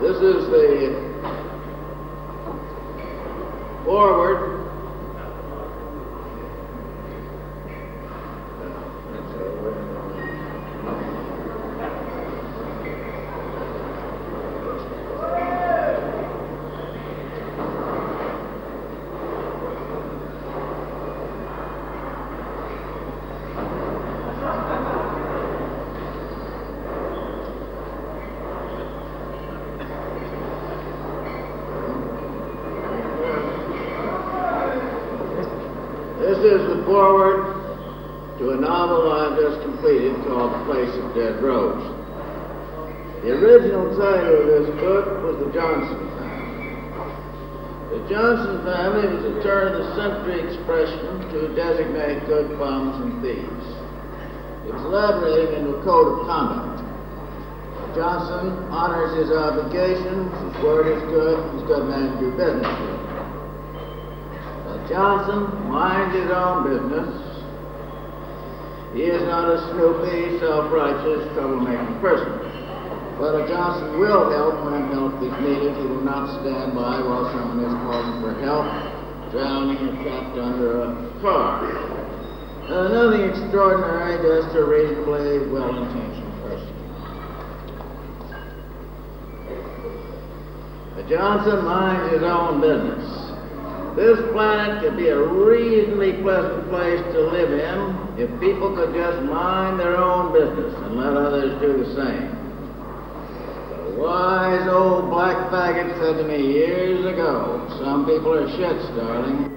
This is the forward. This is the foreword to a novel I've just completed called The Place of Dead Rose. The original title of this book was The Johnson Family. The Johnson family was a turn-of-the-century expression to designate good bums and thieves. It was elaborating into a code of conduct. Johnson honors his obligations, his word is good, he's a good man to do business with. Johnson minds his own business. He is not a snoopy, self-righteous, troublemaking person. But a Johnson will help when help is needed. He will not stand by while someone is calling for help, drowning or trapped under a car. Nothing extraordinary, just a reasonably well-intentioned person. A Johnson minds his own business. This planet could be a reasonably pleasant place to live in if people could just mind their own business and let others do the same. The wise old black faggot said to me years ago, some people are shits, darling.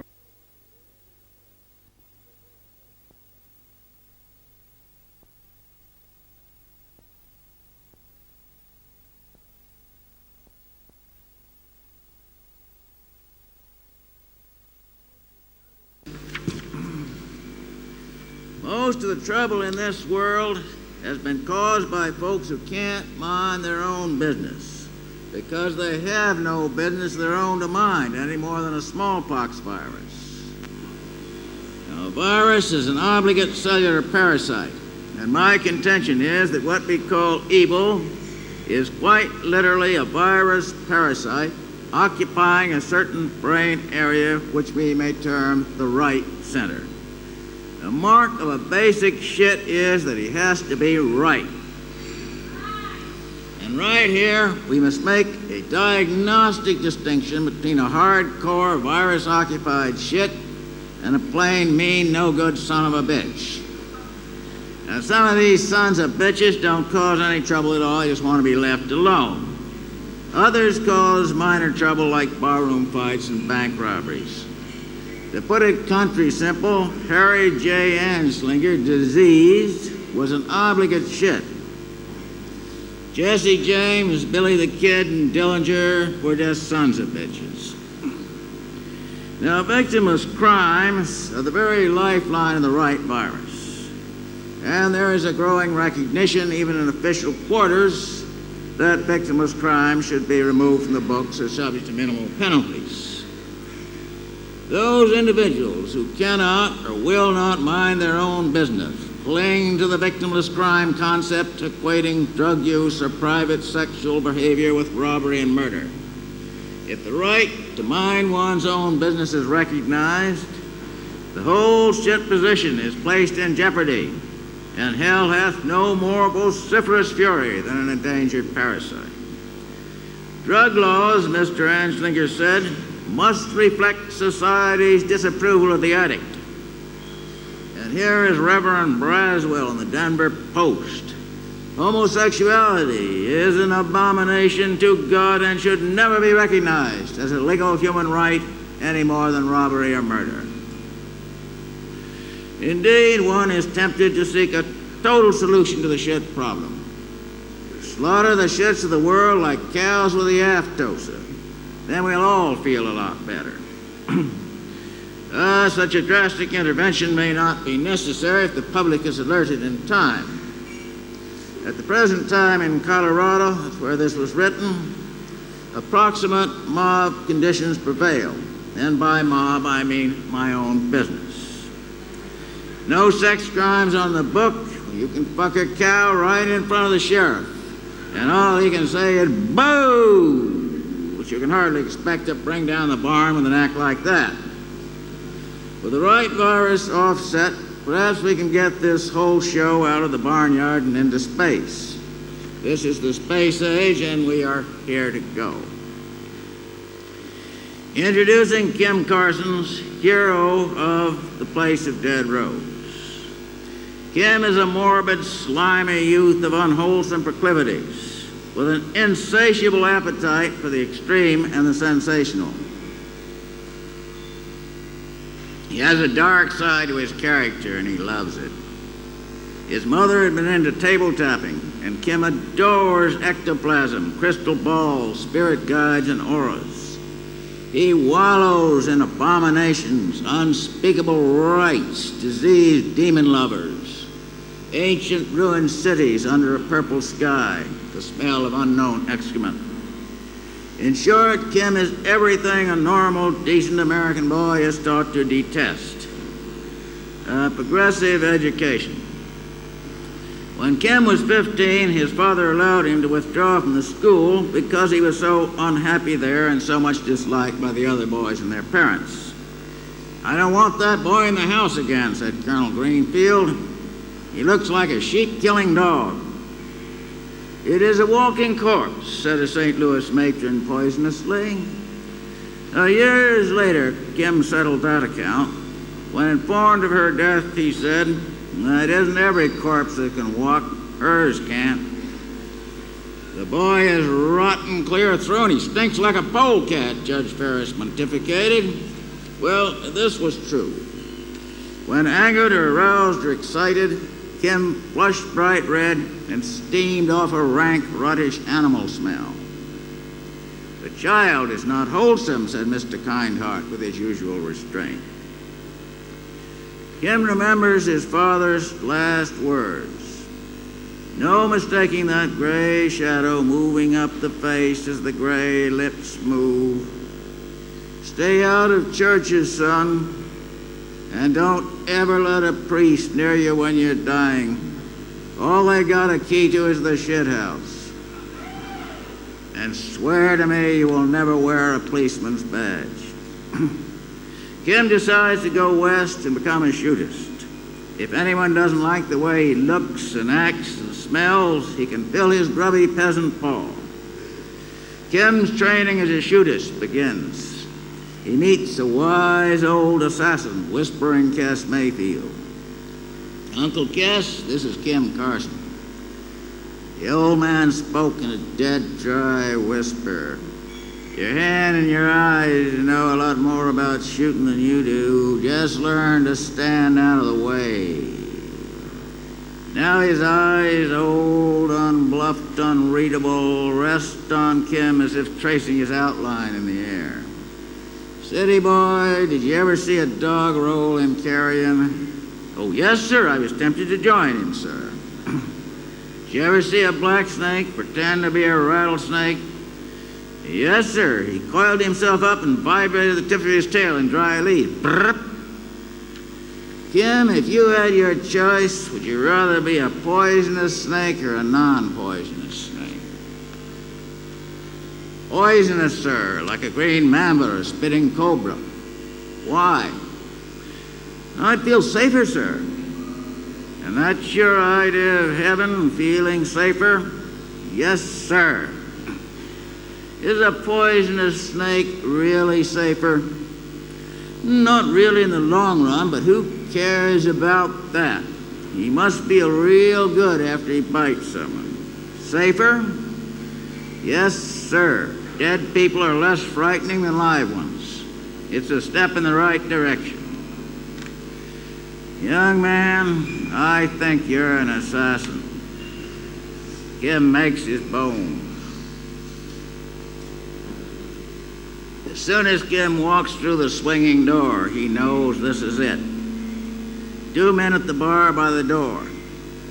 Most of the trouble in this world has been caused by folks who can't mind their own business because they have no business of their own to mind any more than a smallpox virus. Now, a virus is an obligate cellular parasite, and my contention is that what we call evil is quite literally a virus parasite occupying a certain brain area which we may term the right center. The mark of a basic shit is that he has to be right. And right here, we must make a diagnostic distinction between a hardcore virus-occupied shit and a plain, mean, no-good son of a bitch. Now, some of these sons of bitches don't cause any trouble at all, they just want to be left alone. Others cause minor trouble like barroom fights and bank robberies. To put it country simple, Harry J. Anslinger, diseased, was an obligate shit. Jesse James, Billy the Kid, and Dillinger were just sons of bitches. Now, victimless crimes are the very lifeline of the right virus. And there is a growing recognition, even in official quarters, that victimless crimes should be removed from the books or subject to minimal penalties. Those individuals who cannot or will not mind their own business cling to the victimless crime concept, equating drug use or private sexual behavior with robbery and murder. If the right to mind one's own business is recognized, the whole shit position is placed in jeopardy, and hell hath no more vociferous fury than an endangered parasite. Drug laws, Mr. Anslinger said, must reflect society's disapproval of the addict. And here is Reverend Braswell in the Denver Post. Homosexuality is an abomination to God and should never be recognized as a legal human right any more than robbery or murder. Indeed, one is tempted to seek a total solution to the shit problem. Slaughter the shits of the world like cows with the aftosa. Then we'll all feel a lot better. Such a drastic intervention may not be necessary if the public is alerted in time. At the present time in Colorado, that's where this was written, approximate mob conditions prevail. And by mob, I mean my own business. No sex crimes on the book. You can fuck a cow right in front of the sheriff. and all he can say is boo, which you can hardly expect to bring down the barn with an act like that. With the right virus offset, perhaps we can get this whole show out of the barnyard and into space. This is the space age, and we are here to go. Introducing Kim Carson's hero of The Place of Dead Rose. Kim is a morbid, slimy youth of unwholesome proclivities, with an insatiable appetite for the extreme and the sensational. He has a dark side to his character, and he loves it. His mother had been into table tapping, and Kim adores ectoplasm, crystal balls, spirit guides, and auras. He wallows in abominations, unspeakable rites, diseased demon lovers, ancient ruined cities under a purple sky, the smell of unknown excrement. In short, Kim is everything a normal, decent American boy is taught to detest. Progressive education. When Kim was 15, his father allowed him to withdraw from the school because he was so unhappy there and so much disliked by the other boys and their parents. "I don't want that boy in the house again," said Colonel Greenfield. "He looks like a sheep-killing dog." "It is a walking corpse," said a St. Louis matron poisonously. Years later, Kim settled that account. When informed of her death, he said, "It isn't every corpse that can walk. Hers can't. The boy is rotten clear through, and he stinks like a polecat," Judge Ferris pontificated. Well, this was true. When angered or aroused or excited, Kim flushed bright red and steamed off a rank, ruttish animal smell. "The child is not wholesome," said Mr. Kindheart with his usual restraint. Kim remembers his father's last words. No mistaking that gray shadow moving up the face as the gray lips move. "Stay out of churches, son, and don't ever let a priest near you when you're dying. All they got a key to is the shit house. And swear to me you will never wear a policeman's badge." Kim decides to go west and become a shootist. If anyone doesn't like the way he looks and acts and smells, he can fill his grubby peasant paw. Kim's training as a shootist begins. He meets a wise old assassin, Whispering Cass Mayfield. "Uncle Cass, this is Kim Carson." The old man spoke in a dead, dry whisper. "Your hand and your eyes know a lot more about shooting than you do. Just learn to stand out of the way." Now his eyes, old, unbluffed, unreadable, rest on Kim as if tracing his outline in the air. "City boy, did you ever see a dog roll in carrion?" "Oh, yes, sir. I was tempted to join him, sir." "Did you ever see a black snake pretend to be a rattlesnake?" "Yes, sir. He coiled himself up and vibrated the tip of his tail in dry leaves. Brrrp." "Kim, if you had your choice, would you rather be a poisonous snake or a non-poisonous snake?" "Poisonous, sir, like a green mamba or a spitting cobra." "Why?" "I'd feel safer, sir." "And that's your idea of heaven, feeling safer?" "Yes, sir." "Is a poisonous snake really safer?" "Not really in the long run, but who cares about that? He must feel real good after he bites someone." "Safer?" "Yes, sir. Dead people are less frightening than live ones. It's a step in the right direction." "Young man, I think you're an assassin." Kim makes his bones. As soon as Kim walks through the swinging door, he knows this is it. 2 men at the bar by the door.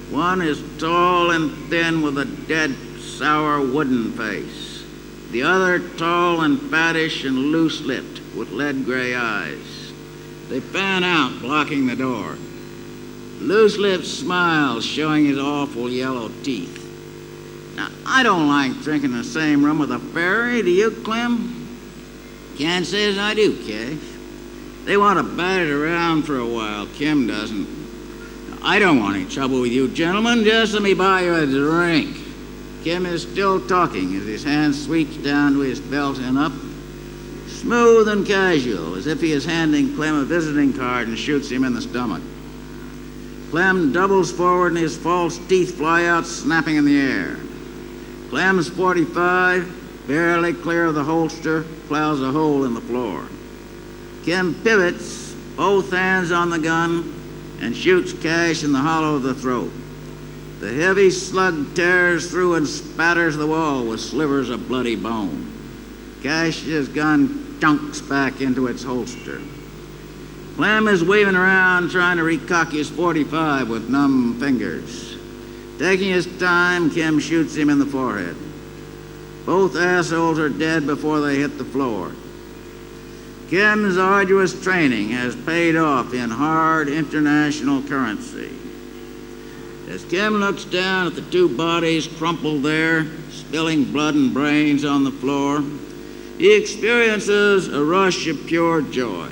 One is tall and thin with a dead, sour wooden face. The other tall and fattish and loose-lipped with lead-gray eyes. They fan out, blocking the door. Loose-lipped smiles showing his awful yellow teeth. Now, I don't like drinking in the same room with a fairy, do you, Clem? Can't say as I do, Cash. They want to bat it around for a while. Kim doesn't. Now, I don't want any trouble with you gentlemen. Just let me buy you a drink. Kim is still talking as his hand sweeps down to his belt and up, smooth and casual, as if he is handing Clem a visiting card and shoots him in the stomach. Clem doubles forward and his false teeth fly out, snapping in the air. Clem's .45, barely clear of the holster, plows a hole in the floor. Kim pivots, both hands on the gun, and shoots Cash in the hollow of the throat. The heavy slug tears through and spatters the wall with slivers of bloody bone. Cash's gun chunks back into its holster. Clem is weaving around, trying to recock his .45 with numb fingers. Taking his time, Kim shoots him in the forehead. Both assholes are dead before they hit the floor. Kim's arduous training has paid off in hard international currency. As Kim looks down at the two bodies crumpled there, spilling blood and brains on the floor, he experiences a rush of pure joy.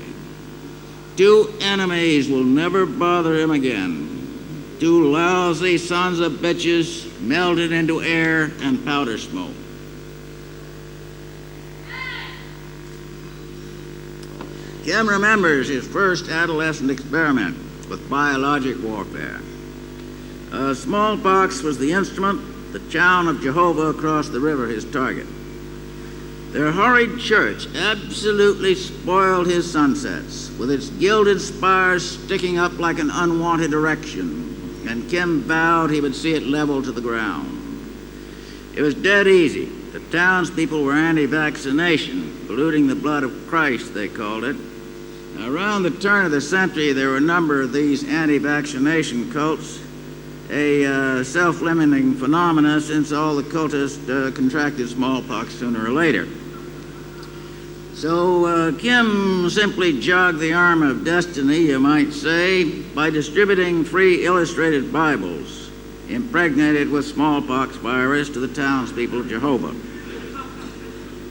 Two enemies will never bother him again. Two lousy sons of bitches melted into air and powder smoke. Kim remembers his first adolescent experiment with biologic warfare. Smallpox was the instrument, the town of Jehovah across the river his target. Their horrid church absolutely spoiled his sunsets, with its gilded spires sticking up like an unwanted erection, and Kim vowed he would see it leveled to the ground. It was dead easy. The townspeople were anti-vaccination, polluting the blood of Christ, they called it. Around the turn of the century, there were a number of these anti-vaccination cults, a self-limiting phenomena since all the cultists contracted smallpox sooner or later. So Kim simply jogged the arm of destiny, you might say, by distributing free illustrated Bibles impregnated with smallpox virus to the townspeople of Jehovah.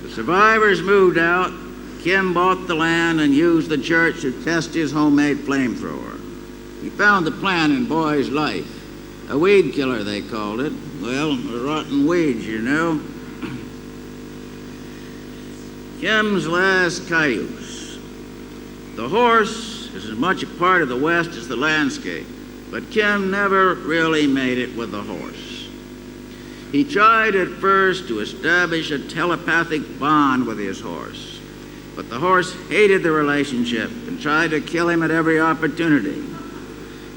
The survivors moved out. Kim bought the land and used the church to test his homemade flamethrower. He found the plant in Boy's life. A weed killer, they called it. Well, rotten weeds, you know. Kim's last cayuse. The horse is as much a part of the West as the landscape, but Kim never really made it with the horse. He tried at first to establish a telepathic bond with his horse, but the horse hated the relationship and tried to kill him at every opportunity.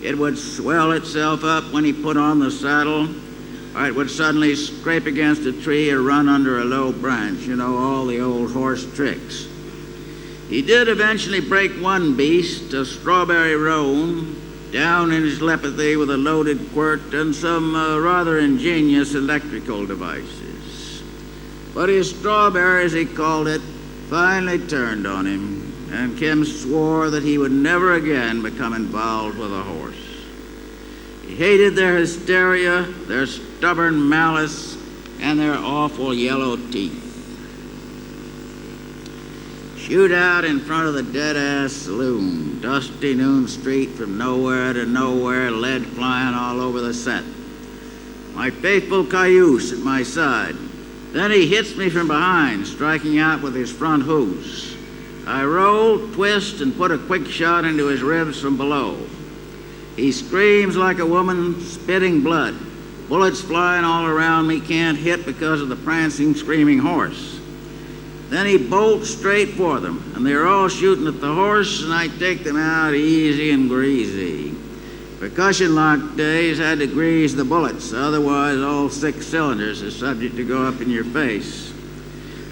It would swell itself up when he put on the saddle, or it would suddenly scrape against a tree or run under a low branch. You know, all the old horse tricks. He did eventually break one beast, a strawberry roan, down in his telepathy with a loaded quirt and some rather ingenious electrical devices. But his strawberry, as he called it, finally turned on him, and Kim swore that he would never again become involved with a horse. He hated their hysteria, their stubborn malice, and their awful yellow teeth. Shootout in front of the dead-ass saloon, dusty noon street from nowhere to nowhere, lead flying all over the set. My faithful cayuse at my side. Then he hits me from behind, striking out with his front hoofs. I roll, twist, and put a quick shot into his ribs from below. He screams like a woman, spitting blood. Bullets flying all around me, can't hit because of the prancing, screaming horse. Then he bolts straight for them, and they're all shooting at the horse, and I take them out easy and greasy. Percussion lock days had to grease the bullets, otherwise all 6 cylinders are subject to go up in your face.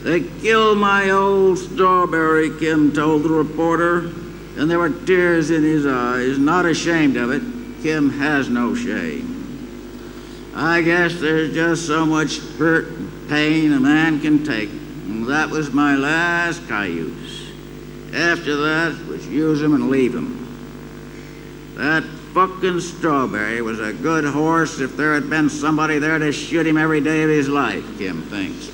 They killed my old strawberry, Kim told the reporter, and there were tears in his eyes. Not ashamed of it. Kim has no shame. I guess there's just so much hurt and pain a man can take. And that was my last cayuse. After that was use him and leave him. That fucking Strawberry was a good horse if there had been somebody there to shoot him every day of his life, Kim thinks.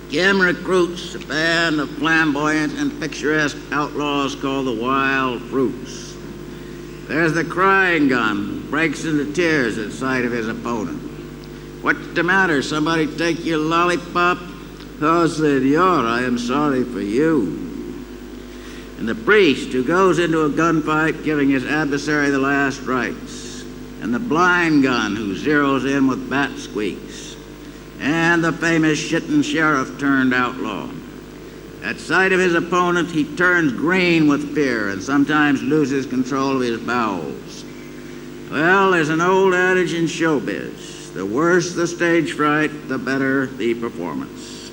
Kim recruits a band of flamboyant and picturesque outlaws called the Wild Fruits. There's the crying gun who breaks into tears at sight of his opponent. What's the matter? Somebody take your lollipop? Oh, senor, I am sorry for you. And the priest who goes into a gunfight giving his adversary the last rites. And the blind gun who zeroes in with bat squeaks. And the famous shitting sheriff turned outlaw. At sight of his opponent, he turns green with fear and sometimes loses control of his bowels. Well, there's an old adage in showbiz. The worse the stage fright, the better the performance.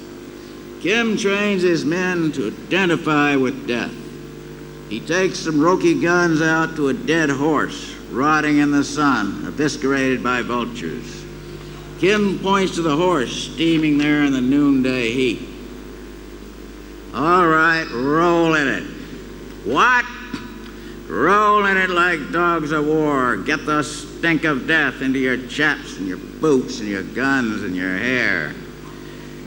Kim trains his men to identify with death. He takes some Roki guns out to a dead horse, rotting in the sun, eviscerated by vultures. Kim points to the horse, steaming there in the noonday heat. All right, roll in it. What? Roll in it like dogs of war. Get the stink of death into your chaps and your boots and your guns and your hair.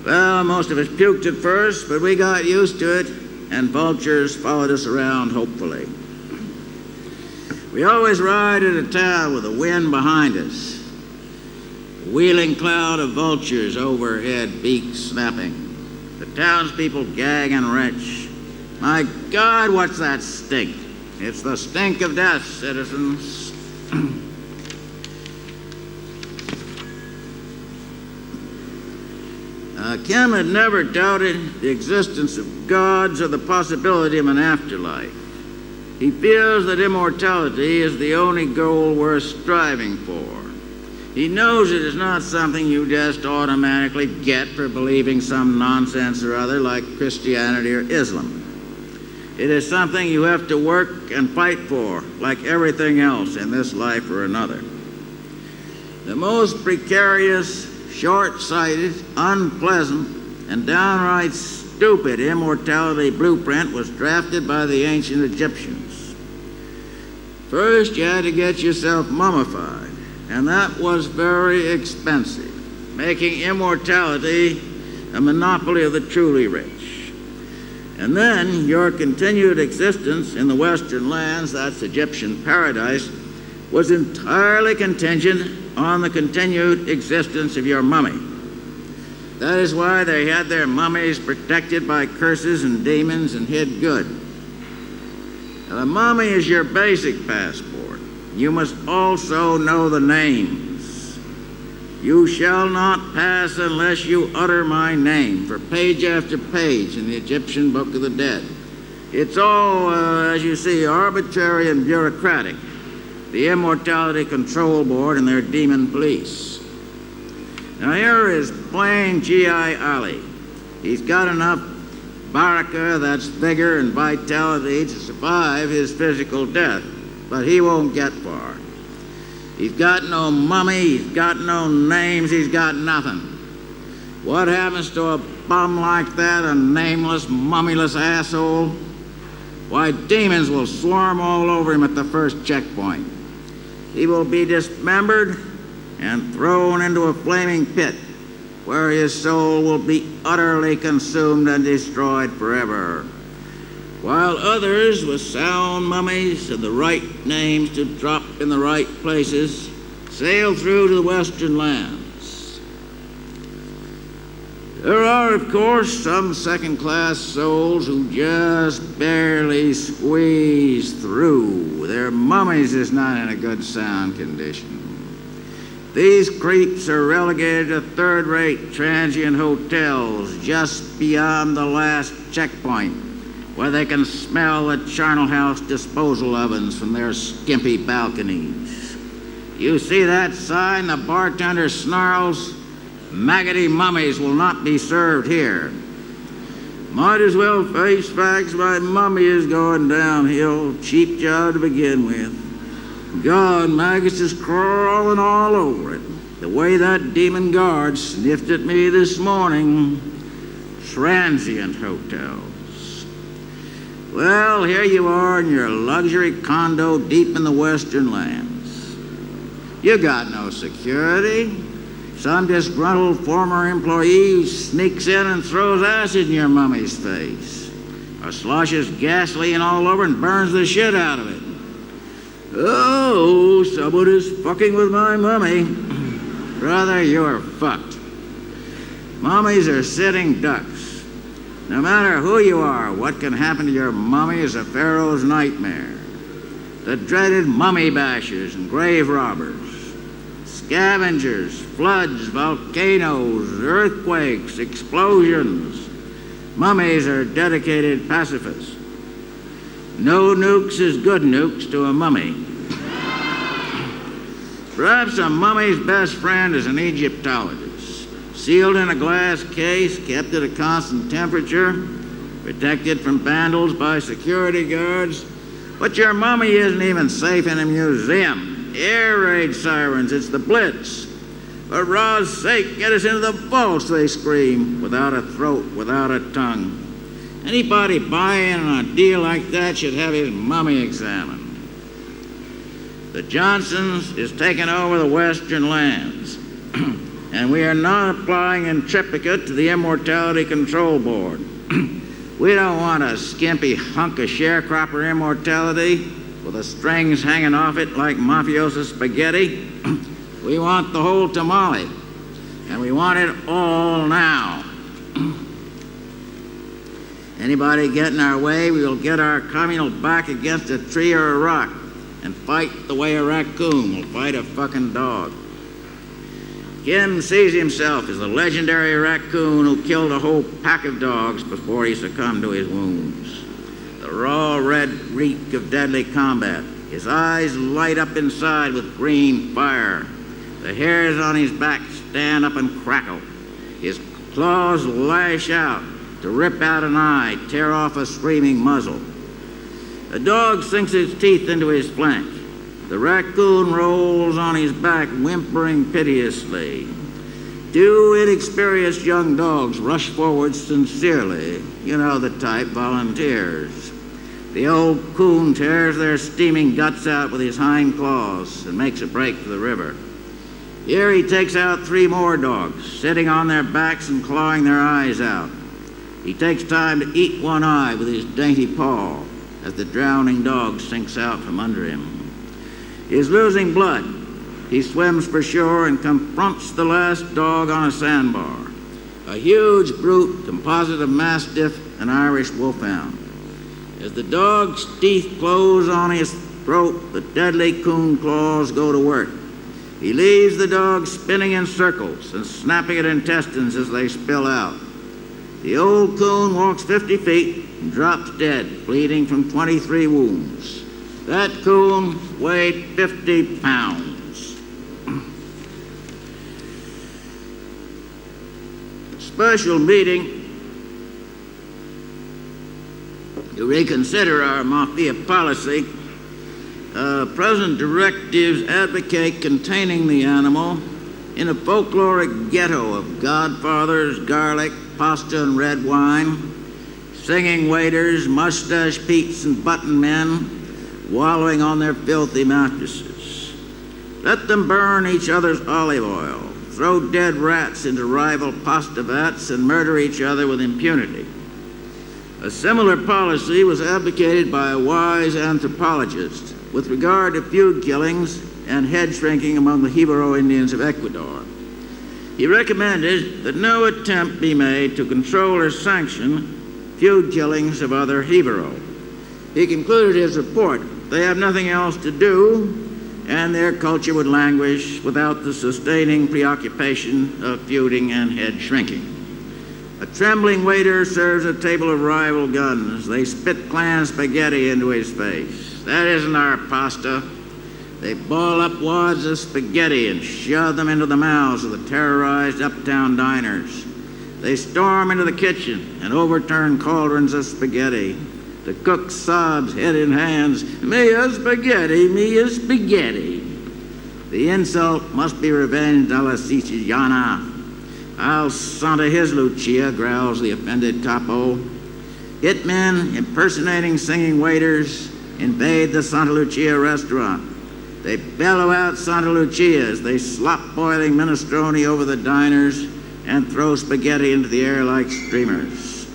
Well, most of us puked at first, but we got used to it, and vultures followed us around hopefully. We always ride into town with the wind behind us. A wheeling cloud of vultures overhead, beaks snapping. The townspeople gag and retch. My God, what's that stink? It's the stink of death, citizens. Kim had never doubted the existence of gods or the possibility of an afterlife. He feels that immortality is the only goal worth striving for. He knows it is not something you just automatically get for believing some nonsense or other like Christianity or Islam. It is something you have to work and fight for, like everything else in this life or another. The most precarious, short-sighted, unpleasant, and downright stupid immortality blueprint was drafted by the ancient Egyptians. First, you had to get yourself mummified, and that was very expensive, making immortality a monopoly of the truly rich. And then your continued existence in the Western lands, that's Egyptian paradise, was entirely contingent on the continued existence of your mummy. That is why they had their mummies protected by curses and demons and hid good. Now, the mummy is your basic passport. You must also know the names. You shall not pass unless you utter my name, for page after page in the Egyptian Book of the Dead. It's all, as you see, arbitrary and bureaucratic. The Immortality Control Board and their demon police. Now here is plain G.I. Ali. He's got enough baraka, that's vigor and vitality, to survive his physical death, but he won't get far. He's got no mummy, he's got no names, he's got nothing. What happens to a bum like that, a nameless, mummyless asshole? Why, demons will swarm all over him at the first checkpoint. He will be dismembered and thrown into a flaming pit where his soul will be utterly consumed and destroyed forever. While others with sound mummies and the right names to drop in the right places sail through to the Western lands. There are, of course, some second-class souls who just barely squeeze through. Their mummies is not in a good sound condition. These creeps are relegated to third-rate transient hotels just beyond the last checkpoint, where they can smell the charnel house disposal ovens from their skimpy balconies. You see that sign? The bartender snarls, "Maggoty mummies will not be served here." Might as well face facts. My mummy is going downhill. Cheap job to begin with. God, maggots is crawling all over it. The way that demon guard sniffed at me this morning. Transient hotels. Well, here you are in your luxury condo deep in the western lands. You got no security. Some disgruntled former employee sneaks in and throws acid in your mummy's face, or sloshes gasoline all over and burns the shit out of it. Oh, someone is fucking with my mummy. Brother, you're fucked. Mummies are sitting ducks. No matter who you are, what can happen to your mummy is a pharaoh's nightmare. The dreaded mummy bashers and grave robbers, scavengers, floods, volcanoes, earthquakes, explosions. Mummies are dedicated pacifists. No nukes is good nukes to a mummy. Perhaps a mummy's best friend is an Egyptologist, sealed in a glass case, kept at a constant temperature, protected from vandals by security guards. But your mummy isn't even safe in a museum. Air raid sirens, it's the Blitz. For Ra's sake, get us into the vaults, they scream, without a throat, without a tongue. Anybody buying on a deal like that should have his mummy examined. The Johnsons is taking over the western lands, and we are not applying in triplicate to the Immortality Control Board. We don't want a skimpy hunk of sharecropper immortality with the strings hanging off it like mafioso spaghetti. We want the whole tamale, and we want it all now. Anybody get in our way, we will get our communal back against a tree or a rock and fight the way a raccoon will fight a fucking dog. Kim sees himself as the legendary raccoon who killed a whole pack of dogs before he succumbed to his wounds. The raw red reek of deadly combat. His eyes light up inside with green fire. The hairs on his back stand up and crackle. His claws lash out to rip out an eye, tear off a screaming muzzle. The dog sinks its teeth into his flank. The raccoon rolls on his back, whimpering piteously. Two inexperienced young dogs rush forward sincerely. You know the type, volunteers. The old coon tears their steaming guts out with his hind claws and makes a break for the river. Here he takes out 3 more dogs, sitting on their backs and clawing their eyes out. He takes time to eat one eye with his dainty paw as the drowning dog sinks out from under him. He is losing blood. He swims for shore and confronts the last dog on a sandbar, a huge brute composite of Mastiff and Irish Wolfhound. As the dog's teeth close on his throat, the deadly coon claws go to work. He leaves the dog spinning in circles and snapping at intestines as they spill out. The old coon walks 50 feet and drops dead, bleeding from 23 wounds. That coon weighed 50 pounds. Special meeting to reconsider our Mafia policy. Present directives advocate containing the animal in a folkloric ghetto of godfathers, garlic, pasta, and red wine, singing waiters, mustache peeps, and button men wallowing on their filthy mattresses. Let them burn each other's olive oil, throw dead rats into rival pasta vats, and murder each other with impunity. A similar policy was advocated by a wise anthropologist with regard to feud killings and head shrinking among the Jibaro Indians of Ecuador. He recommended that no attempt be made to control or sanction feud killings of other Jibaro. He concluded his report, they have nothing else to do, and their culture would languish without the sustaining preoccupation of feuding and head shrinking. A trembling waiter serves a table of rival guns. They spit clan spaghetti into his face. That isn't our pasta. They ball up wads of spaghetti and shove them into the mouths of the terrorized uptown diners. They storm into the kitchen and overturn cauldrons of spaghetti. The cook sobs, head in hands, "Mia spaghetti, mia spaghetti." The insult must be revenged alla siciliana. "I'll Santa his Lucia," growls the offended capo. Hitmen impersonating singing waiters invade the Santa Lucia restaurant. They bellow out Santa Lucia as they slop boiling minestrone over the diners and throw spaghetti into the air like streamers.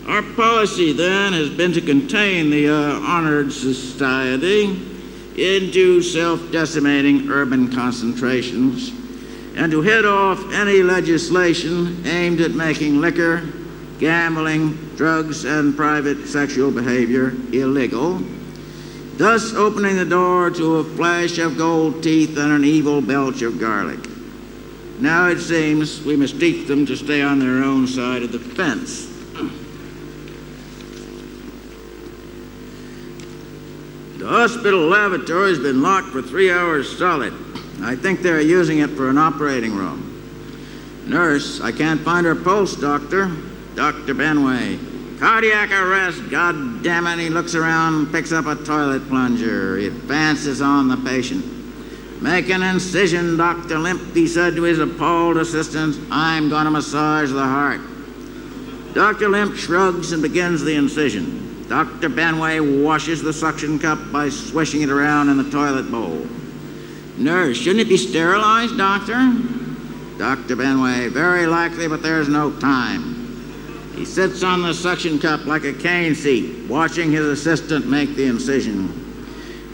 Our policy then has been to contain the honored society into self-decimating urban concentrations and to head off any legislation aimed at making liquor, gambling, drugs, and private sexual behavior illegal, thus opening the door to a flash of gold teeth and an evil belch of garlic. Now it seems we must teach them to stay on their own side of the fence. The hospital lavatory has been locked for 3 hours solid. I think they're using it for an operating room. Nurse, I can't find her pulse, doctor. Dr. Benway. Cardiac arrest, God damn it. He looks around, picks up a toilet plunger. He advances on the patient. Make an incision, Dr. Limp, he said to his appalled assistant. I'm going to massage the heart. Dr. Limp shrugs and begins the incision. Dr. Benway washes the suction cup by swishing it around in the toilet bowl. Nurse, shouldn't it be sterilized, doctor? Dr. Benway, very likely, but there's no time. He sits on the suction cup like a cane seat, watching his assistant make the incision.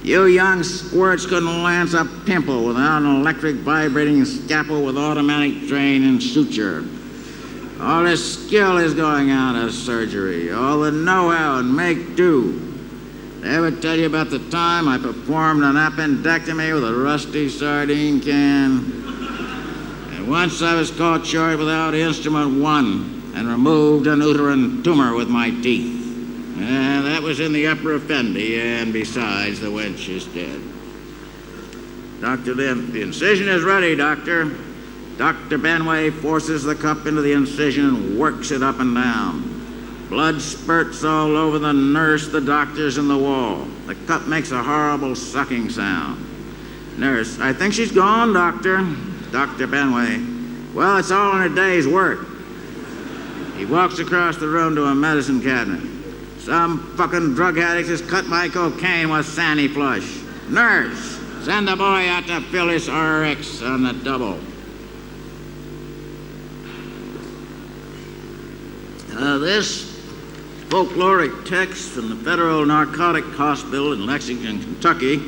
You young squirts couldn't lance a pimple without an electric vibrating scalpel with automatic drain and suture. All this skill is going out of surgery, all the know-how and make-do. Did I ever tell you about the time I performed an appendectomy with a rusty sardine can? And once I was caught short without instrument one and removed an uterine tumor with my teeth. That was in the upper effendi, and besides, the wench is dead. Dr. Limp, the incision is ready, doctor. Dr. Benway forces the cup into the incision and works it up and down. Blood spurts all over the nurse, the doctors, and the wall. The cup makes a horrible sucking sound. Nurse, I think she's gone, doctor. Dr. Benway, well, it's all in a day's work. He walks across the room to a medicine cabinet. Some fucking drug addict has cut my cocaine with Sandy Flush. Nurse, send the boy out to fill his RX on the double. This folkloric text from the Federal Narcotic Hospital in Lexington, Kentucky,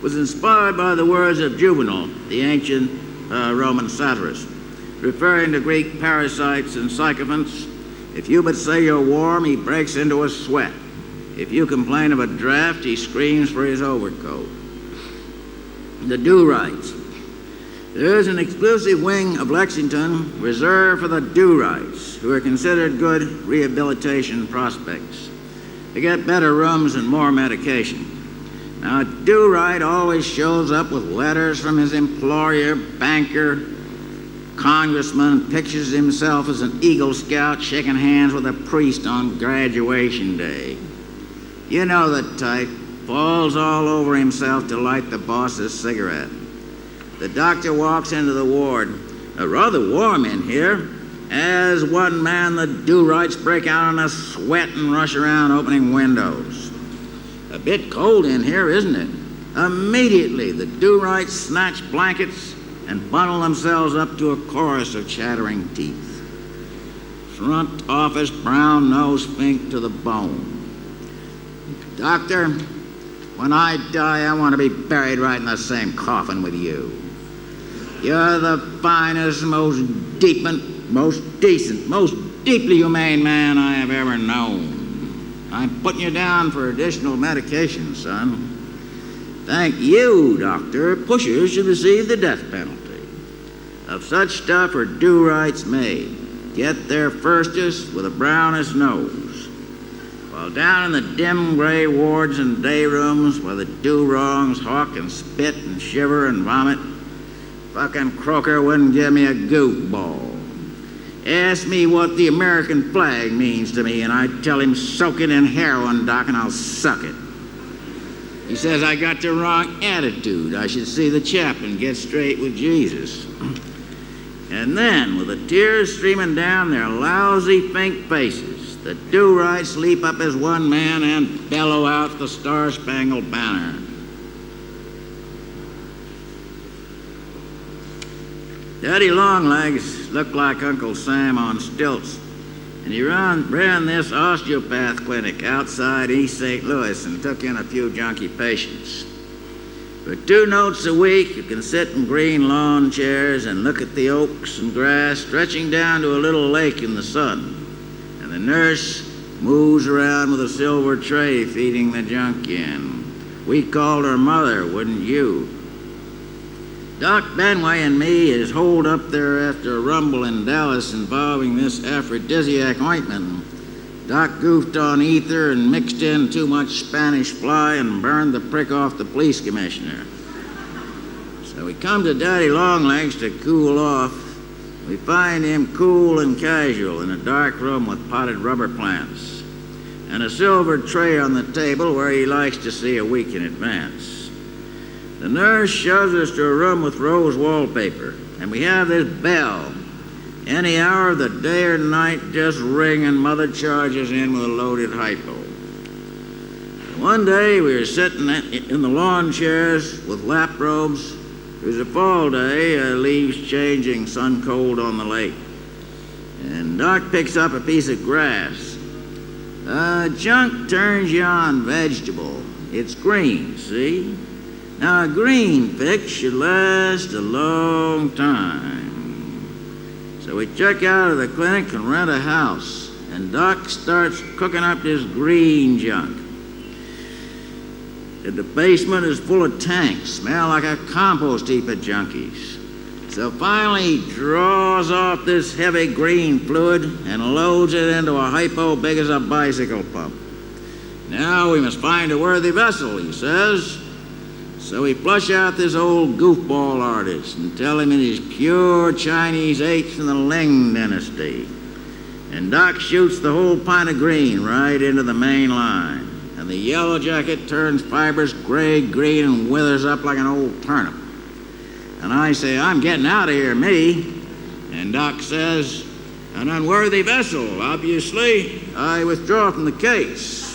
was inspired by the words of Juvenal, the ancient Roman satirist, referring to Greek parasites and sycophants. If you but say you're warm, he breaks into a sweat. If you complain of a draft, he screams for his overcoat. The do-rights. There is an exclusive wing of Lexington reserved for the do-rights, who are considered good rehabilitation prospects. They get better rooms and more medication. Now, a do-right always shows up with letters from his employer, banker, congressman, pictures himself as an Eagle Scout shaking hands with a priest on graduation day. You know the type, falls all over himself to light the boss's cigarette. The doctor walks into the ward. Rather warm in here. As one man, the do-rights break out in a sweat and rush around opening windows. A bit cold in here, isn't it? Immediately, the do-rights snatch blankets and bundle themselves up to a chorus of chattering teeth. Front office brown nose pink to the bone. Doctor, when I die, I want to be buried right in the same coffin with you. You're the finest, most decent, most deeply humane man I have ever known. I'm putting you down for additional medication, son. Thank you, doctor. Pushers should receive the death penalty. Of such stuff are do-rights made. Get there firstest with the brownest nose. While down in the dim gray wards and day rooms where the do-wrongs hawk and spit and shiver and vomit, fucking Croker wouldn't give me a goofball. Ask me what the American flag means to me, and I'd tell him soak it in heroin, doc, and I'll suck it. He says I got the wrong attitude. I should see the chap and get straight with Jesus. And then, with the tears streaming down their lousy, pink faces, the do-rights leap up as one man and bellow out the Star-Spangled Banner. Daddy Longlegs looked like Uncle Sam on stilts, and he ran this osteopath clinic outside East St. Louis and took in a few junkie patients. For 2 notes a week, you can sit in green lawn chairs and look at the oaks and grass stretching down to a little lake in the sun. And the nurse moves around with a silver tray feeding the junk in. We called her mother, wouldn't you? Doc Benway and me is holed up there after a rumble in Dallas involving this aphrodisiac ointment. Doc goofed on ether and mixed in too much Spanish fly and burned the prick off the police commissioner. So we come to Daddy Longlegs to cool off. We find him cool and casual in a dark room with potted rubber plants and a silver tray on the table where he likes to see a week in advance. The nurse shoves us to a room with rose wallpaper, and we have this bell. Any hour of the day or night, just ring and Mother charges in with a loaded hypo. One day we were sitting in the lawn chairs with lap robes. It was a fall day, leaves changing, sun cold on the lake. And Doc picks up a piece of grass. Junk turns you on vegetable. It's green, see? Now a green fix should last a long time. So we check out of the clinic and rent a house, and Doc starts cooking up this green junk. And the basement is full of tanks, smell like a compost heap of junkies. So finally he draws off this heavy green fluid and loads it into a hypo big as a bicycle pump. Now we must find a worthy vessel, he says. So we flush out this old goofball artist and tell him it is pure Chinese H from the Ling dynasty. And Doc shoots the whole pint of green right into the main line. And the yellow jacket turns fibrous gray-green and withers up like an old turnip. And I say, I'm getting out of here, me. And Doc says, an unworthy vessel, obviously. I withdraw from the case.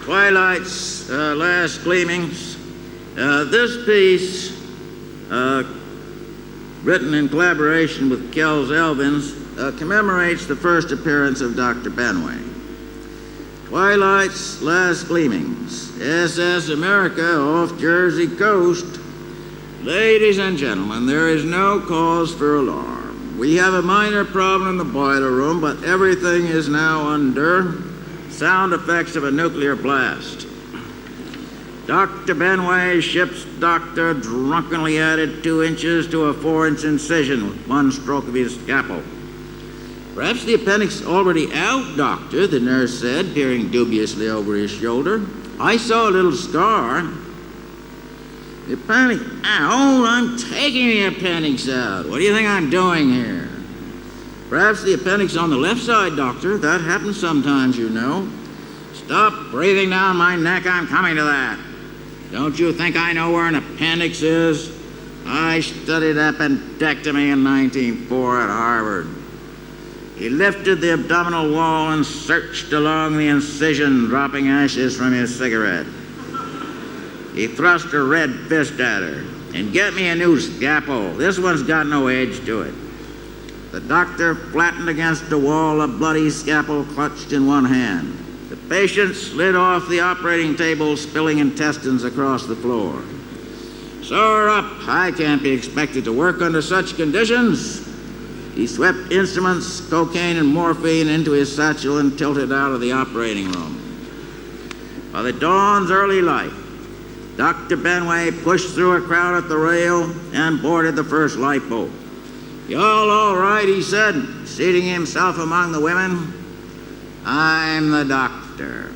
Twilight's last gleamings. This piece, written in collaboration with Kells Elvins, commemorates the first appearance of Dr. Benway. Twilight's last gleamings. SS America off Jersey coast. Ladies and gentlemen, there is no cause for alarm. We have a minor problem in the boiler room, but everything is now under sound effects of a nuclear blast. Dr. Benway's ship's doctor drunkenly added 2 inches to a 4-inch incision with one stroke of his scalpel. Perhaps the appendix already out, doctor, the nurse said, peering dubiously over his shoulder. I saw a little scar. The appendix out? I'm taking the appendix out. What do you think I'm doing here? Perhaps the appendix on the left side, doctor. That happens sometimes, you know. Stop breathing down my neck. I'm coming to that. Don't you think I know where an appendix is? I studied appendectomy in 1904 at Harvard. He lifted the abdominal wall and searched along the incision, dropping ashes from his cigarette. He thrust a red fist at her. And get me a new scalpel. This one's got no edge to it. The doctor flattened against the wall, a bloody scalpel clutched in one hand. The patient slid off the operating table, spilling intestines across the floor. Sew her up. I can't be expected to work under such conditions. He swept instruments, cocaine, and morphine into his satchel and tilted out of the operating room. By the dawn's early light, Dr. Benway pushed through a crowd at the rail and boarded the first lifeboat. Y'all all right, he said, seating himself among the women. I'm the doctor.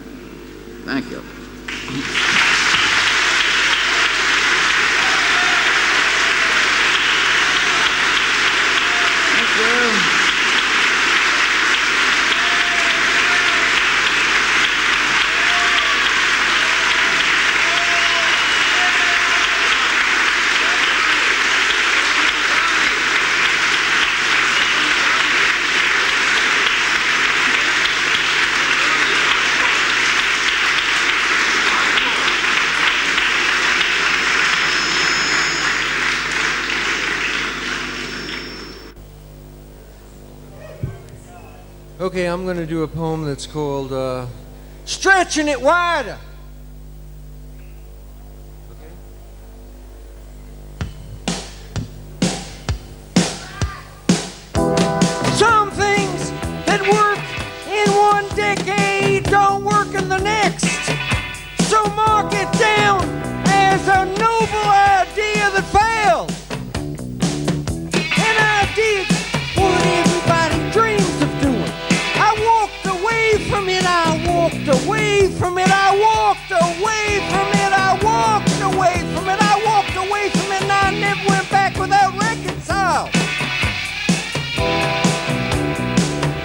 Thank you. Thank you. Okay, I'm going to do a poem that's called Stretching It Wider. Some things that work in one decade don't work in the next. So mark it down as a noble idea that failed. An idea what everybody dreams of doing. I walked away from it, I walked away from it, I walked away from it, I walked away from it, I walked away from it, and I never went back without reconcile.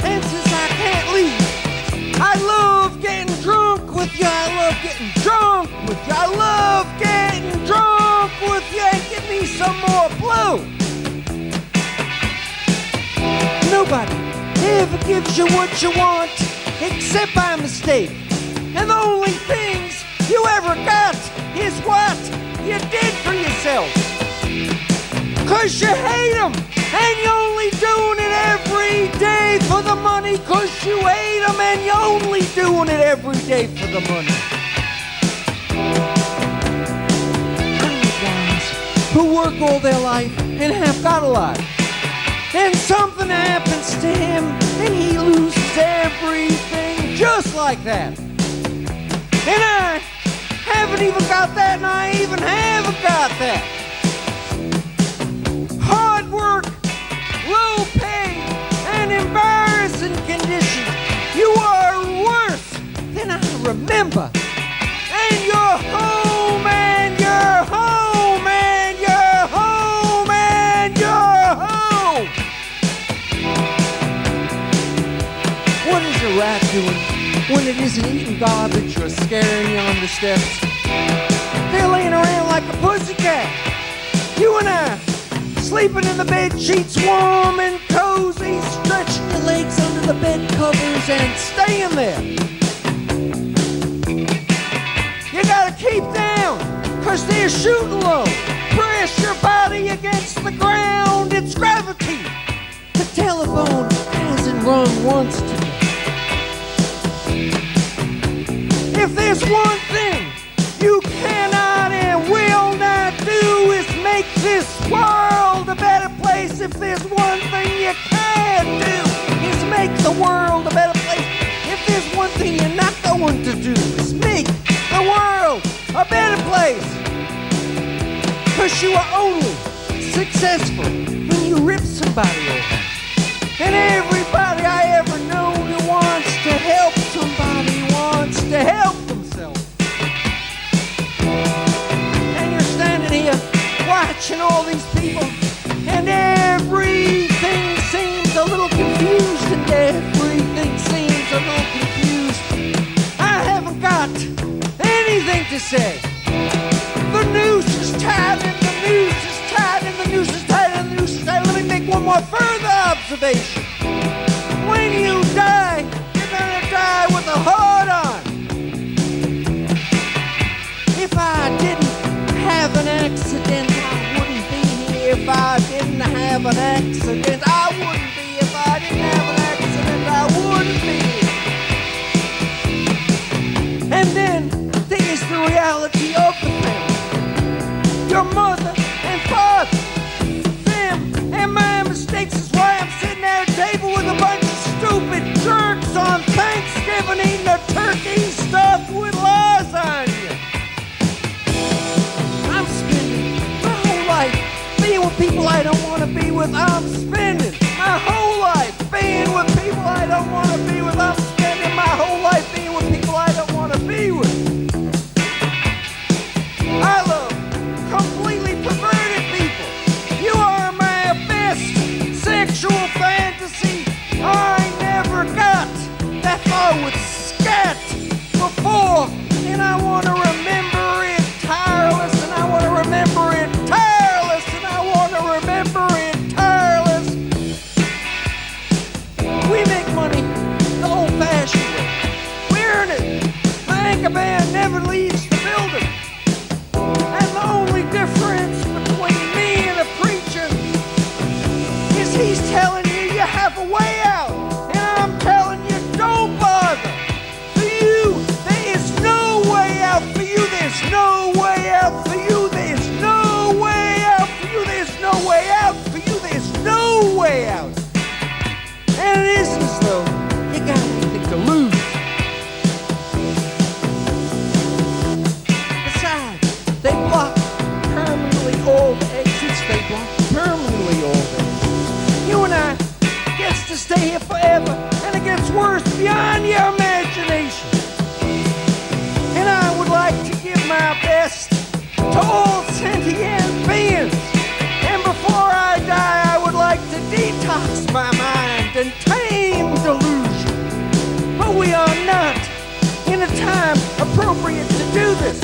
And since I can't leave, I love getting drunk with you, I love getting drunk with you, I love getting drunk with you, and give me some more blue. Nobody ever gives you what you want, except by mistake. And the only things you ever got is what you did for yourself. 'Cause you hate them, and you're only doing it every day for the money. 'Cause you hate them, and you're only doing it every day for the money. I know guys who work all their life and have got a lot. And something happens to him, and he loses everything just like that. And I haven't even got that, and I even haven't got that. Hard work, low pay, and embarrassing conditions. You are worse than I remember. And you're home, and you're home, and you're home, and you're home. What is a rat doing when it isn't eating garbage or scaring you on the steps? They're laying around like a pussycat. You and I, sleeping in the bed sheets warm and cozy, stretching your legs under the bed covers and staying there. You gotta keep down, 'cause they're shooting low. Press your body against the ground, it's gravity. The telephone hasn't rung once today. If there's one thing you cannot and will not do is make this world a better place. If there's one thing you can do is make the world a better place. If there's one thing you're not going to do is make the world a better place. 'Cause you are only successful when you rip somebody over. And everybody I ever know who wants to help somebody wants to help themselves. And you're standing here watching all these people, and everything seems a little confused, and everything seems a little confused. I haven't got anything to say. The noose is tied, and the noose is tied, and the noose is tied, and the noose is tied. Let me make one more further observation. When you die, you're gonna die with a heart on. If I didn't have an accident, I wouldn't be here. If I didn't have an accident, I wouldn't be. If I didn't have an accident, I wouldn't be. And then there's the reality of the family. Your mother and father, them and my mistakes is why I'm sitting at a table with a bunch of stupid jerks on Thanksgiving eating a turkey stuffed with lasagna. I'm spending my whole life being with people I don't want to be with. I'm spending my whole life being with people I don't want to be with. I'm spending my whole life being with people I don't want to be with. I love completely perverted people. You are my best sexual fantasy. I never got that far with scat before, and I want to remember it tireless, and I want to remember it tireless, and I want to remember it tireless. We make money the old-fashioned way. We earn it. The anchor band never leaves the building. And the only difference between me and a preacher is he's telling you you have a way out, and I'm telling way out. And it isn't as though you got anything to lose. Besides, they block permanently all the exits. They block permanently all the exits. You and I gets to stay here forever, and it gets worse beyond your imagination. And I would like to give my best to all sentient beings. And before I die, I would like to detox my mind and tame delusion. But we are not in a time appropriate to do this.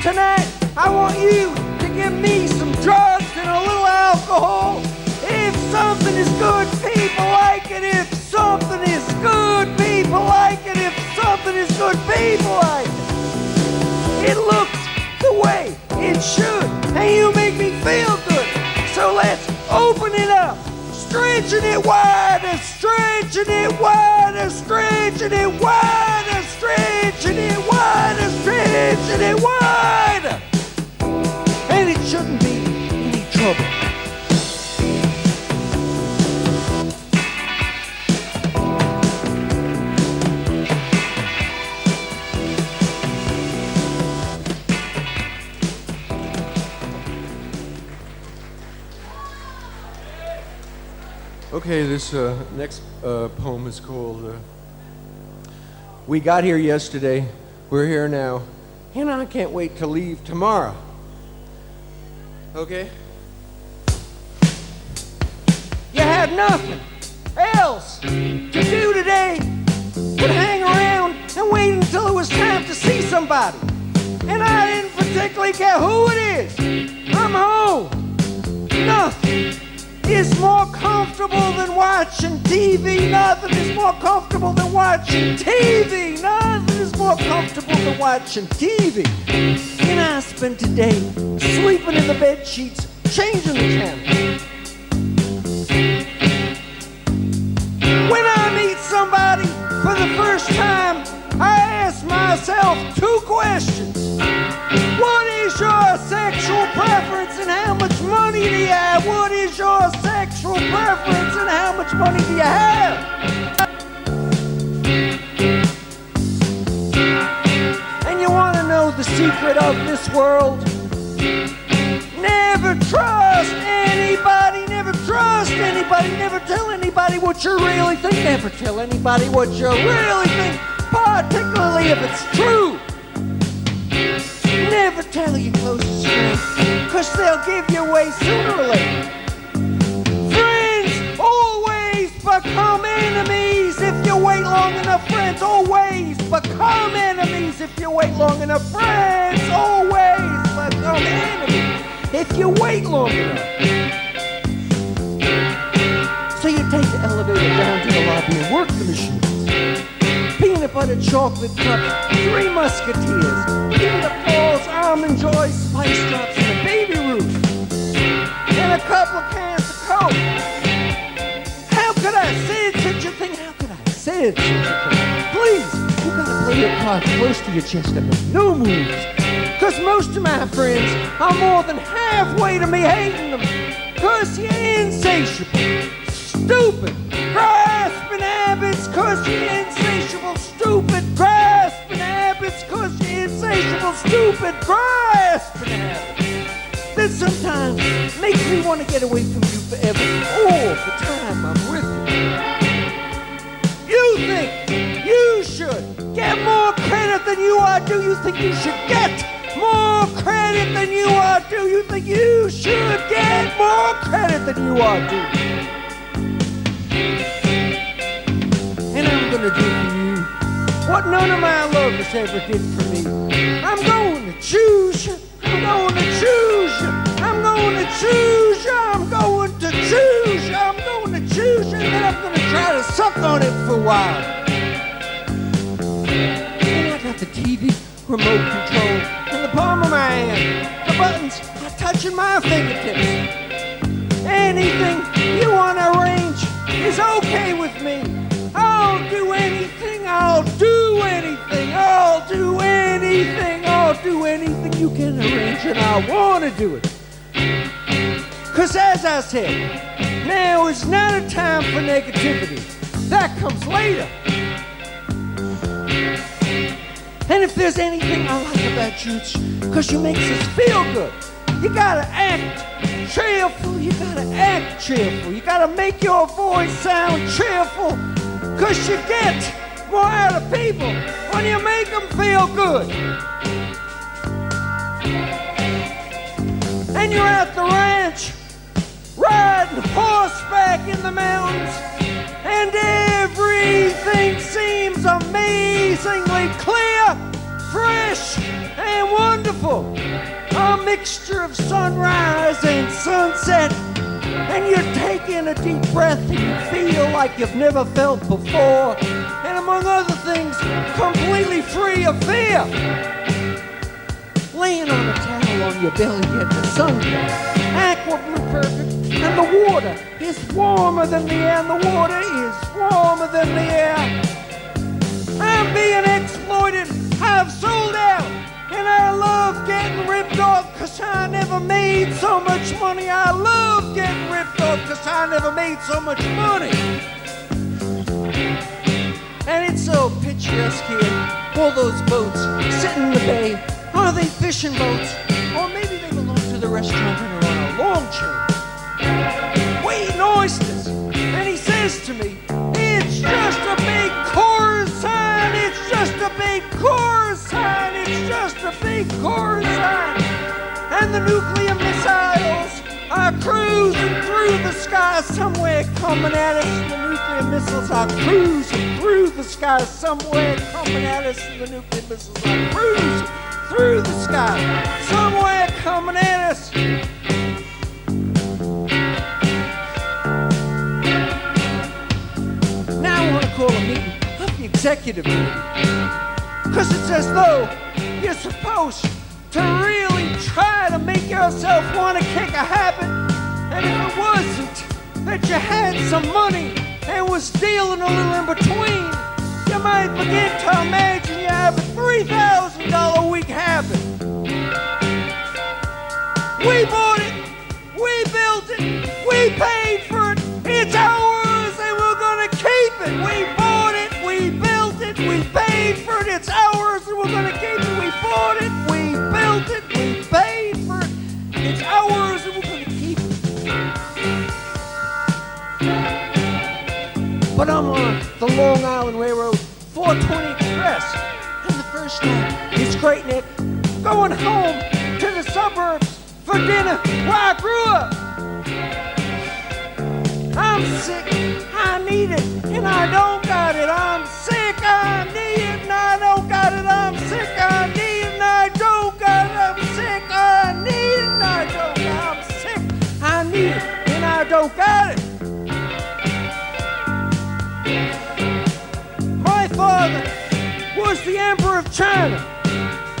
Tonight, I want you to give me some drugs and a little alcohol. If something is good, people like it. If something is good, people like it. If something is good, people like it. It looks the way it should, and you make me feel good. So let's open it up, stretching it wider, stretching it wider, stretching it wider, stretching it wider, stretching it wider. And it shouldn't be any trouble. Okay, this next poem is called We Got Here Yesterday, We're Here Now, and I Can't Wait to Leave Tomorrow. Okay? You had nothing else to do today but hang around and wait until it was time to see somebody. And I didn't particularly care who it is. I'm home. Nothing is more comfortable than watching TV. Nothing is more comfortable than watching TV. Nothing is more comfortable than watching TV. And I spent today sleeping in the bed sheets, changing the channel. When I meet somebody for the first time, I ask myself two questions. What is your sexual preference and how much money do you have? What is your sexual preference and how much money do you have? And you want to know the secret of this world? Never trust anybody, never trust anybody, never tell anybody what you really think, never tell anybody what you really think, particularly if it's true. Never tell your closest friend, cause they'll give you away sooner or later. Friends always become enemies if you wait long enough. Friends always become enemies if you wait long enough. Friends always become enemies if you wait long enough. So you take the elevator down to the lobby and work the machines. Peanut butter, chocolate cups, 3 musketeers, peanut balls, almond joy, spice drops, and a baby Ruth, and a couple of cans of Coke. How could I say such a thing? How could I say such a thing? Please, you gotta play your cards close to your chest and make no moves. Cause most of my friends are more than halfway to me hating them. Cause you're insatiable, stupid, grasping habits. Cause you're insatiable, stupid, grasping habits. Cause you're insatiable, stupid, grasping habits. That sometimes makes me want to get away from you forever. All the time I'm with you. You think you should get more credit than you are? Do you think you should get more credit than you are? Do you think you should get more credit than you are? Do you? And I'm gonna do for you what none of my lovers ever did for me. I'm going to choose you. I'm going to choose you. I'm going to choose you. I'm going to choose you. I'm going to choose you. And then I'm going to try to suck on it for a while. And I got the TV remote control in the palm of my hand. The buttons are touching my fingertips. Anything you want to arrange is okay with me. I'll do anything. I'll do anything. I'll do anything. I'll do anything you can arrange, and I want to do it. Cause as I said, Now is not a time for negativity. That comes later. And if there's anything I like about you, it's because you makes us feel good. You gotta act cheerful. You gotta act cheerful. You gotta make your voice sound cheerful, because you get more out of people when you make them feel good. And you're at the ranch, riding horseback in the mountains, and everything seems amazingly clear, fresh, and wonderful. A mixture of sunrise and sunset, and you're taking a deep breath and you feel like you've never felt before, and among other things, completely free of fear. Laying on a towel on your belly, getting the sun, aqua blue perfect, and the water is warmer than the air, and the water is warmer than the air. I'm being exploited, I've sold out, and I love getting ripped off because I never made so much money. I love getting ripped off because I never made so much money. And it's so picturesque here, all those boats sitting in the bay. Are they fishing boats? Or maybe they belong to the restaurant and are on a long chain, waiting oysters. And he says to me, it's just a big chorus sign, it's just a big chorus sign, it's just a big chorus sign. And the nuclear missiles are cruising through the sky somewhere coming at us. The nuclear missiles are cruising through the sky somewhere coming at us. The nuclear missiles are cruising through the sky somewhere coming at us. Now I want to call a meeting of the executive committee, because it's as though you're supposed to really try to make yourself want to kick a habit, and if it wasn't that you had some money and was dealing a little in between, you might begin to imagine you have a $3,000 a week habit. We bought it, we built it, we paid for it, it's ours and we're gonna keep it. We bought it, we built it, we paid for it, it's ours and we're gonna keep it. We bought it, we built it, we paid for it, it's ours and we're gonna keep it. But I'm on the Long Island Railroad 420 Express, and the first night is great, Nick. Going home to the suburbs for dinner where I grew up. I'm sick, I need it, and I don't got it. I'm sick, I need it, and I don't got it. I'm sick, I need it, and I don't got it. I'm sick, I need it, and I don't got it. I'm sick, I need it, and I don't got it. My father was the Emperor of China,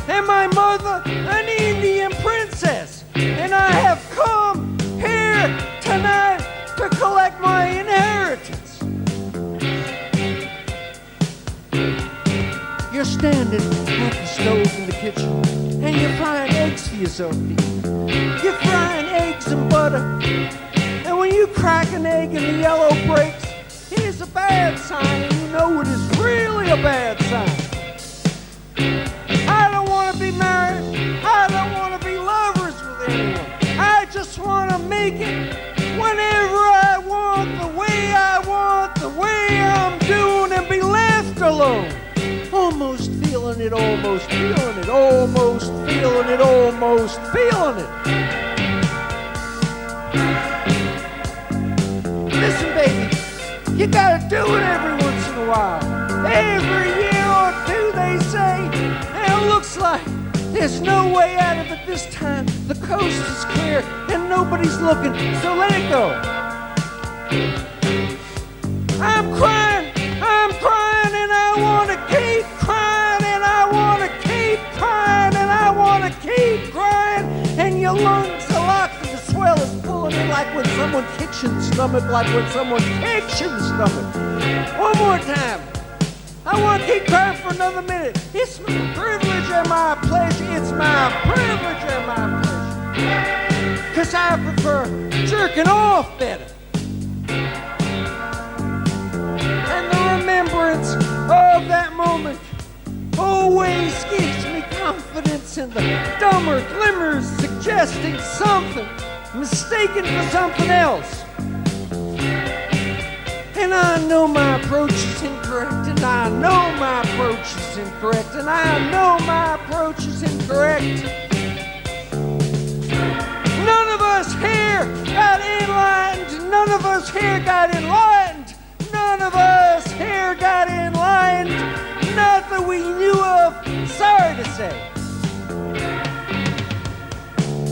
and my mother an Indian princess, and I have come here tonight to collect my inheritance. You're standing at the stove in the kitchen, and you're frying eggs for yourself to eat. You're frying eggs and butter, and when you crack an egg and the yellow breaks, it is a bad sign, and you know it is really a bad sign. I don't want to be married. I don't want to be lovers with anyone. I just want to make it whenever I want, the way I want, the way I'm doing, and be left alone. Almost feeling it, almost feeling it, almost feeling it, almost feeling it. Listen, baby. You gotta do it every once in a while. Every year or two, they say. And it looks like there's no way out of it this time. The coast is clear and nobody's looking, so let it go. I'm crying, and I wanna keep crying, and I wanna keep crying, and I wanna keep crying. And your lungs are locked and the swell is pulling in like when someone kicks your stomach, like when someone kicks your stomach. One more time. I want to keep crying for another minute. It's my privilege and my pleasure. It's my privilege and my pleasure. Because I prefer jerking off better. lights and the dumber glimmers suggesting something mistaken for something else. And I know my approach is incorrect, and I know my approach is incorrect, and I know my approach is incorrect. None of us here got enlightened. None of us here got enlightened. None of us here got enlightened. Not that we knew of, sorry to say.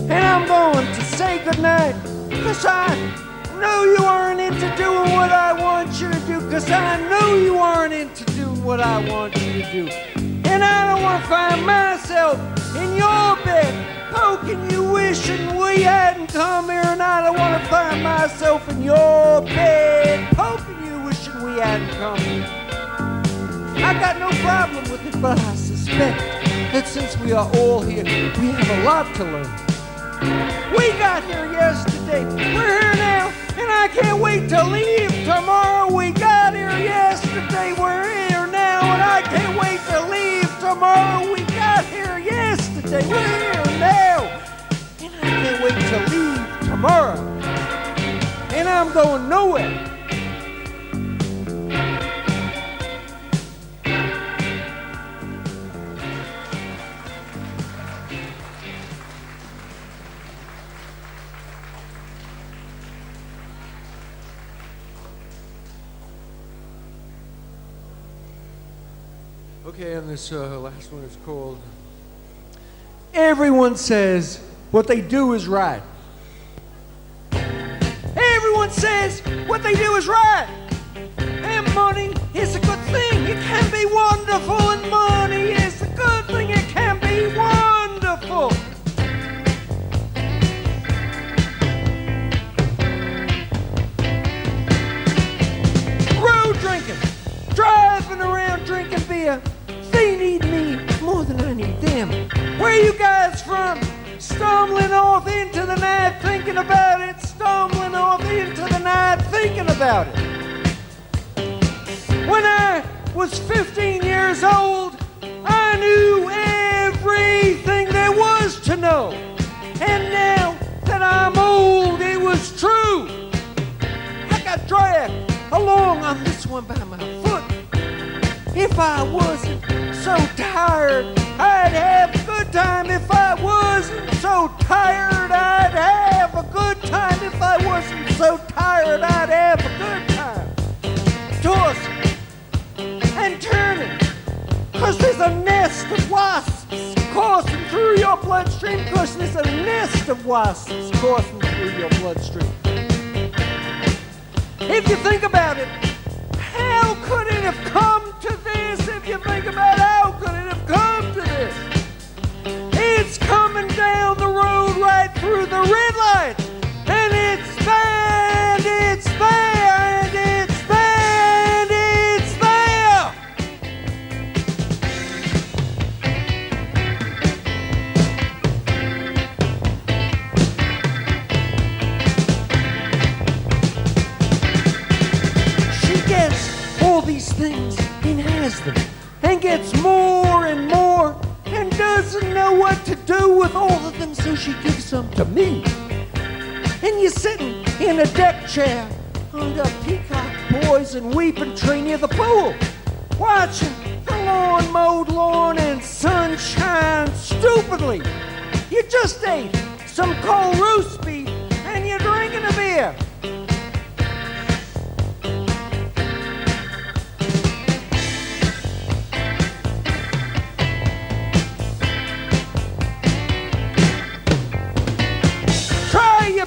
And I'm going to say goodnight, because I know you aren't into doing what I want you to do, because I know you aren't into doing what I want you to do. And I don't want to find myself in your bed, poking you, wishing we hadn't come here. And I don't want to find myself in your bed, poking you, wishing we hadn't come here. I got no problem with it, but I suspect that since we are all here, we have a lot to learn. We got here yesterday, we're here now, and I can't wait to leave tomorrow. We got here yesterday, we're here now, and I can't wait to leave tomorrow. We got here yesterday, we're here now, and I can't wait to leave tomorrow. And I'm going nowhere. Okay, and this last one is called Everyone Says What They Do Is Right. Everyone says what they do is right. And money is a good thing. It can be wonderful. And money is a good thing. It can be wonderful. Road drinking, driving around drinking beer. They need me more than I need them. Where you guys from? Stumbling off into the night thinking about it. Stumbling off into the night thinking about it. When I was 15 years old, I knew everything there was to know. And now that I'm old, it was true. I got dragged along on this one by my foot. If I wasn't so tired, I'd have a good time. If I wasn't so tired, I'd have a good time. If I wasn't so tired, I'd have a good time. Tossing and turning, 'cause there's a nest of wasps coursing through your bloodstream. 'Cause there's a nest of wasps coursing through your bloodstream. If you think about it, how could it have come to this? If you think about how could it have come to this? It's coming down the road right through the red light. And it's there, and it's there, and it's there, and it's there. She gets all these things and has them, and gets more and more, and doesn't know what to do with all of them, so she gives some to me. And you're sitting in a deck chair under peacock boys and weeping tree near the pool, watching the mowed lawn and sunshine stupidly. You just ate some cold roast beef and you're drinking a beer.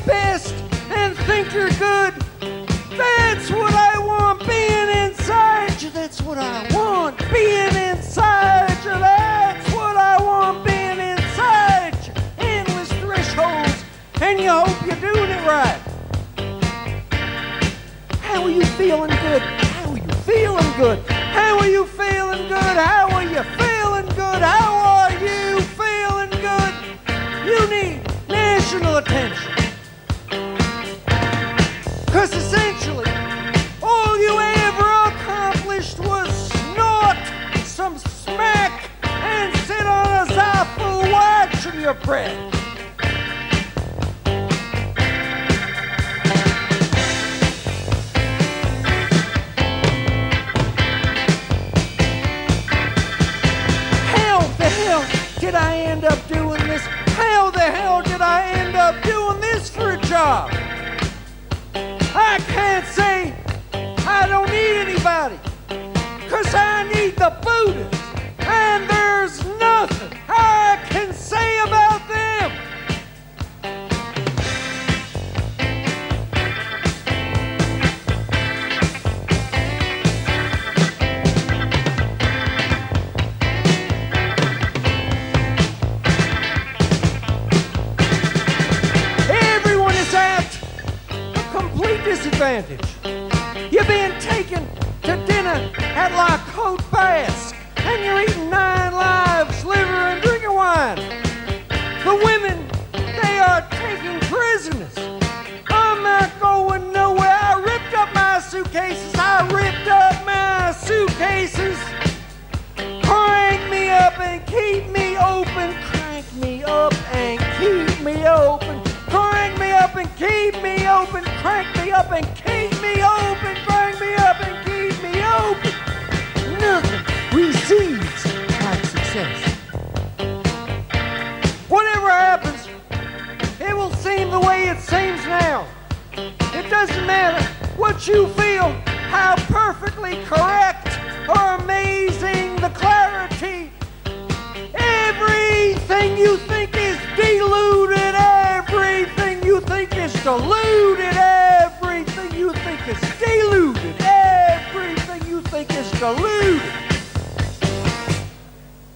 Best and think you're good. That's what I want, being inside you. That's what I want, being inside you. That's what I want, being inside you. Endless thresholds, and you hope you're doing it right. How are you feeling good? How are you feeling good? How are you feeling good? How are you feeling good? How are you feeling good? You need national attention. 'Cause essentially, all you ever accomplished was snort some smack and sit on a Zaffa advantage. You're being taken to dinner at La Côte Basque, and you're eating 9 lives, liver, and drinking wine. The women, they are taken prisoners. I'm not going nowhere. I ripped up my suitcases. Crank me up and keep me open. Crank me up and keep me open. Crank me up and keep me open. Crank me up and keep me open. Crank me up and keep me open. Nothing recedes like success. Whatever happens, it will seem the way it seems now. It doesn't matter what you feel, how perfectly correct or amazing the clarity. Everything you think is deluded. Everything you think is deluded. Everything you think is deluded. Everything you think is deluded.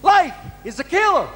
Life is a killer.